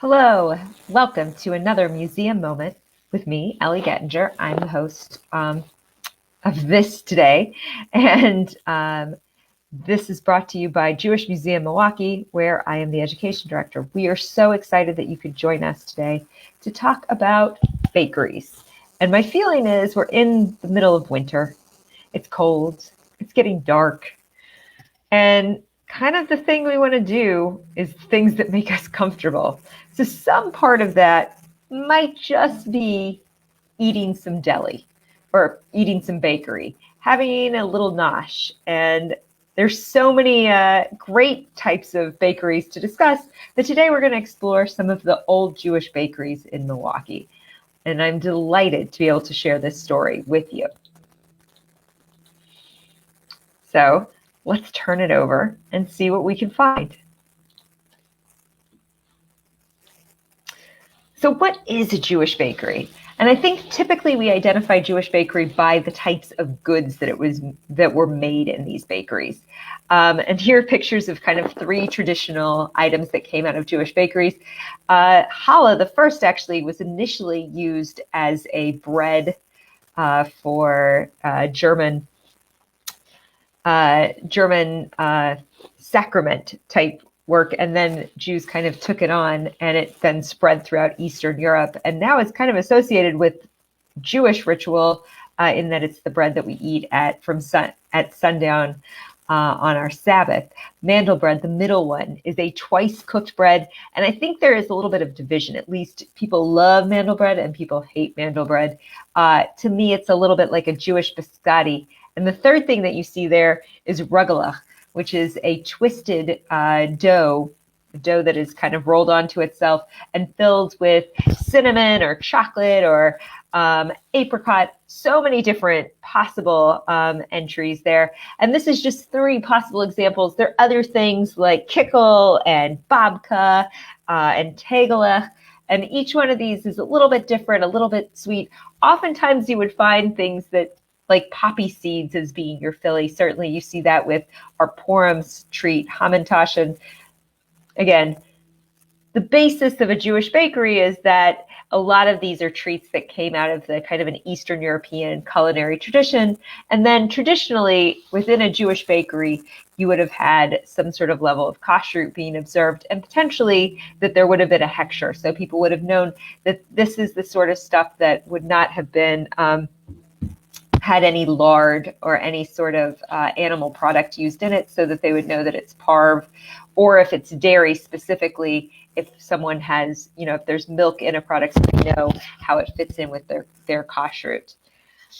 Hello, welcome to another museum moment with me, Ellie Gettinger. I'm the host of this today, and this is brought to you by Jewish Museum Milwaukee, where I am the education director. We are so excited that you could join us today to talk about bakeries. And my feeling is we're in the middle of winter. It's cold, it's getting dark, and kind of the thing we want to do is things that make us comfortable. So some part of that might just be eating some deli or eating some bakery, having a little nosh. And there's so many great types of bakeries to discuss that today we're going to explore some of the old Jewish bakeries in Milwaukee. And I'm delighted to be able to share this story with you. So let's turn it over and see what we can find. So what is a Jewish bakery? And I think typically we identify Jewish bakery by the types of goods that were made in these bakeries. And here are pictures of kind of three traditional items that came out of Jewish bakeries. Challah, the first, actually was initially used as a bread for German sacrament type work, and then Jews kind of took it on, and it then spread throughout Eastern Europe, and now it's kind of associated with Jewish ritual in that it's the bread that we eat at sundown on our Sabbath. Mandelbread, the middle one, is a twice cooked bread, and I think there is a little bit of division. At least people love mandelbread and people hate mandelbread. To me, it's a little bit like a Jewish biscotti. And the third thing that you see there is Rugelach, which is a twisted dough that is kind of rolled onto itself and filled with cinnamon or chocolate or apricot. So many different possible entries there. And this is just three possible examples. There are other things like kickle and babka and tegelach. And each one of these is a little bit different, a little bit sweet. Oftentimes you would find things that like poppy seeds as being your filly. Certainly you see that with our Purim's treat, Hamantash. And again, the basis of a Jewish bakery is that a lot of these are treats that came out of the kind of an Eastern European culinary tradition. And then traditionally within a Jewish bakery, you would have had some sort of level of kashrut being observed, and potentially that there would have been a hechsher. So people would have known that this is the sort of stuff that would not have been had any lard or any sort of animal product used in it, so that they would know that it's parve, or if it's dairy specifically, if someone has, if there's milk in a product, so they know how it fits in with their kashrut.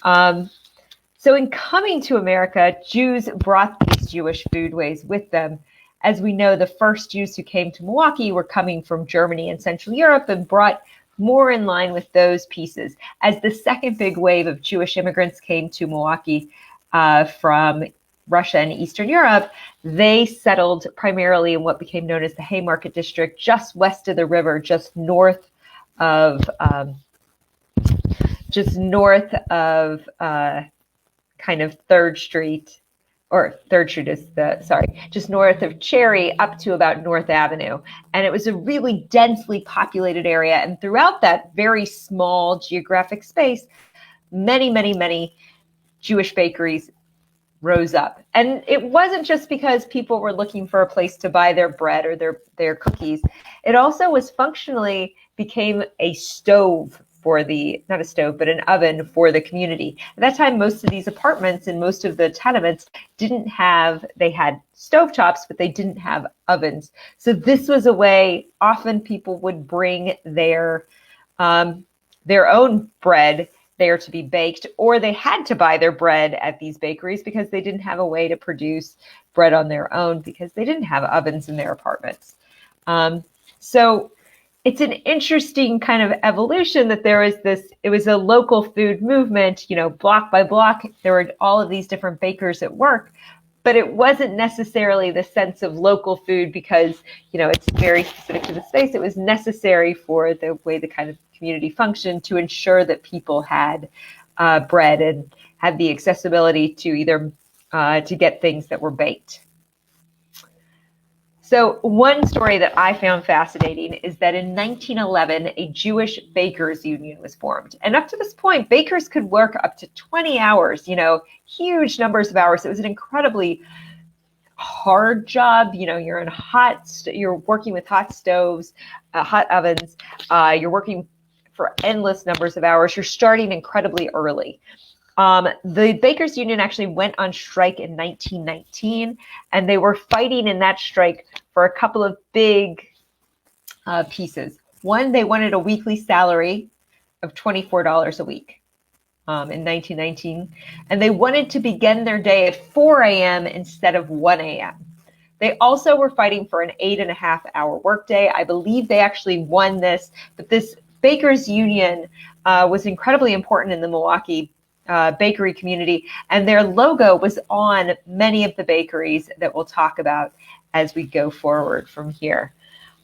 So in coming to America, Jews brought these Jewish foodways with them. As we know, the first Jews who came to Milwaukee were coming from Germany and Central Europe and brought more in line with those pieces. As the second big wave of Jewish immigrants came to Milwaukee from Russia and Eastern Europe, they settled primarily in what became known as the Haymarket District, just west of the river, just north of kind of 3rd Street, or 3rd Street is just north of Cherry up to about North Avenue. And it was a really densely populated area. And throughout that very small geographic space, many, many, many Jewish bakeries rose up. And it wasn't just because people were looking for a place to buy their bread or their cookies. It also was functionally became a stove for not a stove, but an oven for the community. At that time, most of these apartments and most of the tenements they had stovetops, but they didn't have ovens. So this was a way, often people would bring their own bread there to be baked, or they had to buy their bread at these bakeries because they didn't have a way to produce bread on their own because they didn't have ovens in their apartments. So it's an interesting kind of evolution that it was a local food movement, block by block, there were all of these different bakers at work, but it wasn't necessarily the sense of local food because, it's very specific to the space. It was necessary for the way the kind of community functioned to ensure that people had bread and had the accessibility to either to get things that were baked. So one story that I found fascinating is that in 1911, a Jewish bakers union was formed. And up to this point, bakers could work up to 20 hours, huge numbers of hours. It was an incredibly hard job. You're you're working with hot stoves, hot ovens. You're working for endless numbers of hours. You're starting incredibly early. The Bakers Union actually went on strike in 1919, and they were fighting in that strike for a couple of big pieces. One, they wanted a weekly salary of $24 a week in 1919, and they wanted to begin their day at 4 a.m. instead of 1 a.m. They also were fighting for an 8.5-hour workday. I believe they actually won this, but this Bakers Union was incredibly important in the Milwaukee bakery community, and their logo was on many of the bakeries that we'll talk about as we go forward from here.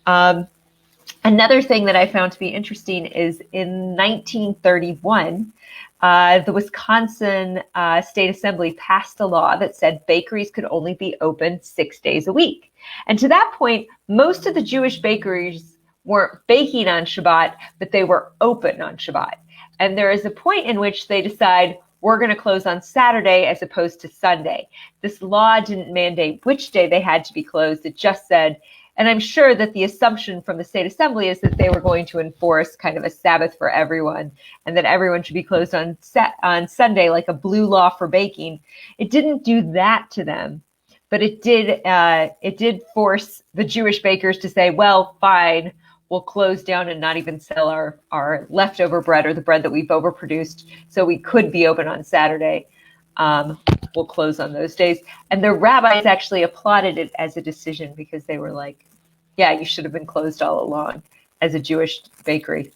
Another thing that I found to be interesting is in 1931, the Wisconsin State Assembly passed a law that said bakeries could only be open 6 days a week. And to that point, most of the Jewish bakeries weren't baking on Shabbat, but they were open on Shabbat. And there is a point in which they decide we're going to close on Saturday as opposed to Sunday. This law didn't mandate which day they had to be closed. It just said, and I'm sure that the assumption from the state assembly is that they were going to enforce kind of a Sabbath for everyone and that everyone should be closed on Sunday, like a blue law for baking. It didn't do that to them, but it did force the Jewish bakers to say, well, fine, we'll close down and not even sell our leftover bread or the bread that we've overproduced, so we could be open on Saturday. We'll close on those days. And the rabbis actually applauded it as a decision because they were like, yeah, you should have been closed all along as a Jewish bakery.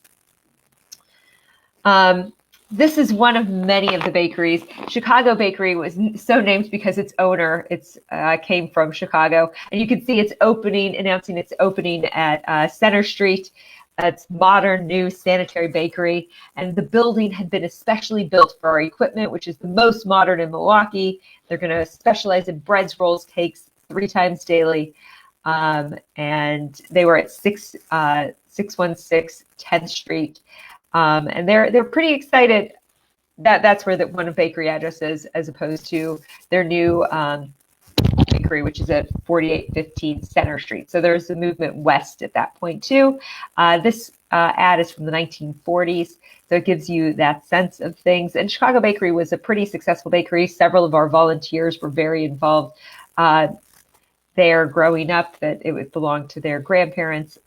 This is one of many of the bakeries. Chicago Bakery was so named because its owner came from Chicago. And you can see it's announcing its opening at Center Street. It's modern, new sanitary bakery. And the building had been especially built for our equipment, which is the most modern in Milwaukee. They're going to specialize in breads, rolls, cakes 3 times daily. And they were at 616 10th Street. And they're pretty excited that that's where one of bakery address is, as opposed to their new bakery, which is at 4815 Center Street. So there's a movement west at that point too. This ad is from the 1940s, so it gives you that sense of things. And Chicago Bakery was a pretty successful bakery. Several of our volunteers were very involved there growing up, that it would belong to their grandparents.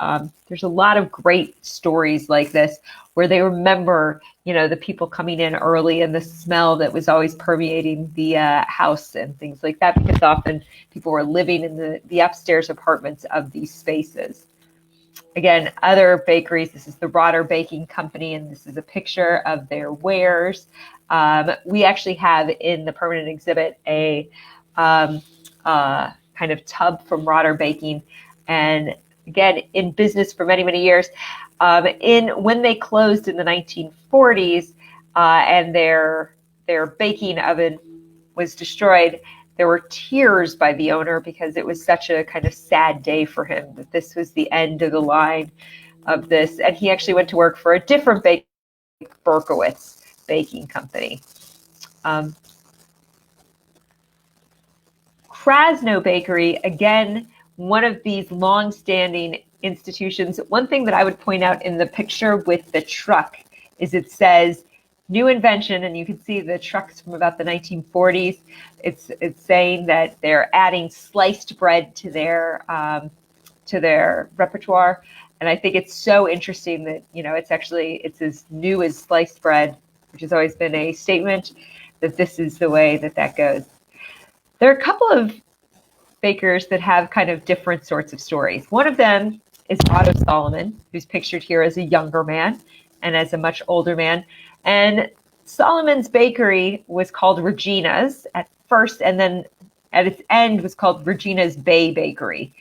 There's a lot of great stories like this where they remember, the people coming in early and the smell that was always permeating the house and things like that, because often people were living in the upstairs apartments of these spaces. Again, other bakeries, this is the Rotter Baking Company, and this is a picture of their wares. We actually have in the permanent exhibit a kind of tub from Rotter Baking, and again, in business for many, many years. When they closed in the 1940s and their baking oven was destroyed, there were tears by the owner because it was such a kind of sad day for him that this was the end of the line of this. And he actually went to work for a different Berkowitz baking company. Krasno Bakery, again, one of these long-standing institutions. One thing that I would point out in the picture with the truck is it says new invention, and you can see the trucks from about the 1940s. It's saying that they're adding sliced bread to their repertoire, and I think it's so interesting that it's as new as sliced bread, which has always been a statement that this is the way that goes. There are a couple of bakers that have kind of different sorts of stories. One of them is Otto Solomon, who's pictured here as a younger man and as a much older man. And Solomon's bakery was called Regina's at first, and then at its end was called Regina's Bay Bakery.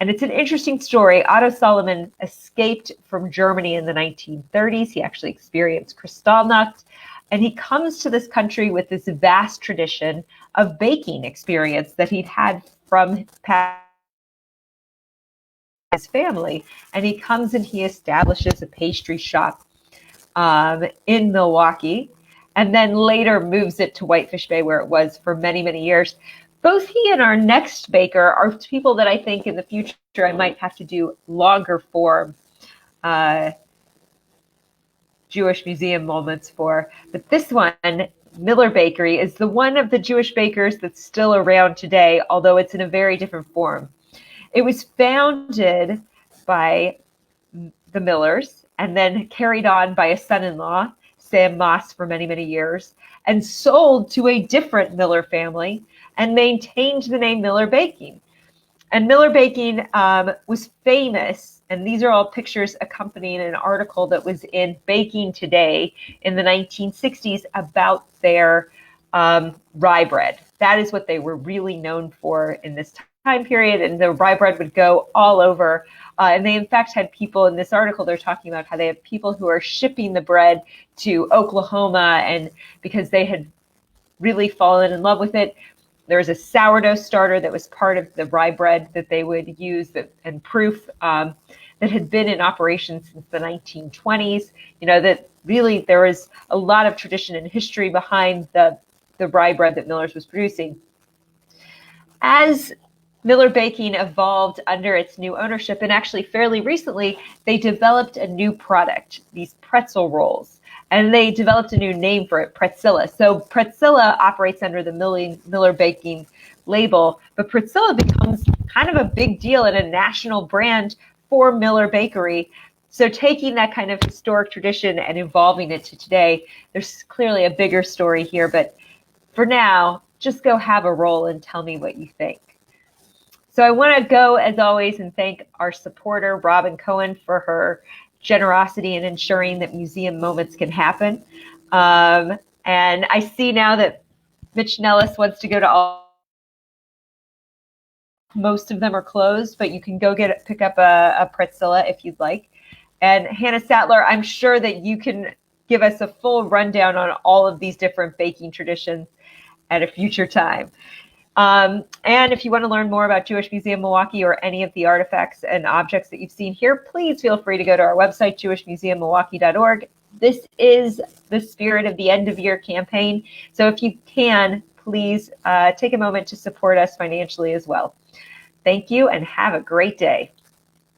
And it's an interesting story. Otto Solomon escaped from Germany in the 1930s. He actually experienced Kristallnacht, and he comes to this country with this vast tradition of baking experience that he'd had from past his family, and he comes and he establishes a pastry shop in Milwaukee, and then later moves it to Whitefish Bay, where it was for many, many years. Both he and our next baker are people that I think in the future I might have to do longer form Jewish museum moments for. But this one, Miller Bakery, is the one of the Jewish bakers that's still around today, although it's in a very different form. It was founded by the Millers and then carried on by a son-in-law, Sam Moss, for many, many years, and sold to a different Miller family and maintained the name Miller Baking. And Miller Baking was famous, and these are all pictures accompanying an article that was in Baking Today in the 1960s about their rye bread. That is what they were really known for in this time period, and the rye bread would go all over. And they, in fact, had people in this article, they're talking about how they have people who are shipping the bread to Oklahoma, and because they had really fallen in love with it. There was a sourdough starter that was part of the rye bread that they would use, and proof that had been in operation since the 1920s. You know, that really there was a lot of tradition and history behind the rye bread that Miller's was producing. As Miller Baking evolved under its new ownership, and actually fairly recently, they developed a new product, these pretzel rolls. And they developed a new name for it, Pretzilla. So Pretzilla operates under the Miller Baking label, but Pretzilla becomes kind of a big deal and a national brand for Miller Bakery. So taking that kind of historic tradition and evolving it to today, there's clearly a bigger story here. But for now, just go have a roll and tell me what you think. So I want to go, as always, and thank our supporter, Robin Cohen, for her generosity in ensuring that museum moments can happen. And I see now that Mitch Nellis wants to go to all. Most of them are closed, but you can go pick up a Pretzilla if you'd like. And Hannah Sattler, I'm sure that you can give us a full rundown on all of these different baking traditions at a future time. And if you want to learn more about Jewish Museum Milwaukee or any of the artifacts and objects that you've seen here, please feel free to go to our website, jewishmuseummilwaukee.org. This is the spirit of the end of year campaign. So if you can, please take a moment to support us financially as well. Thank you and have a great day.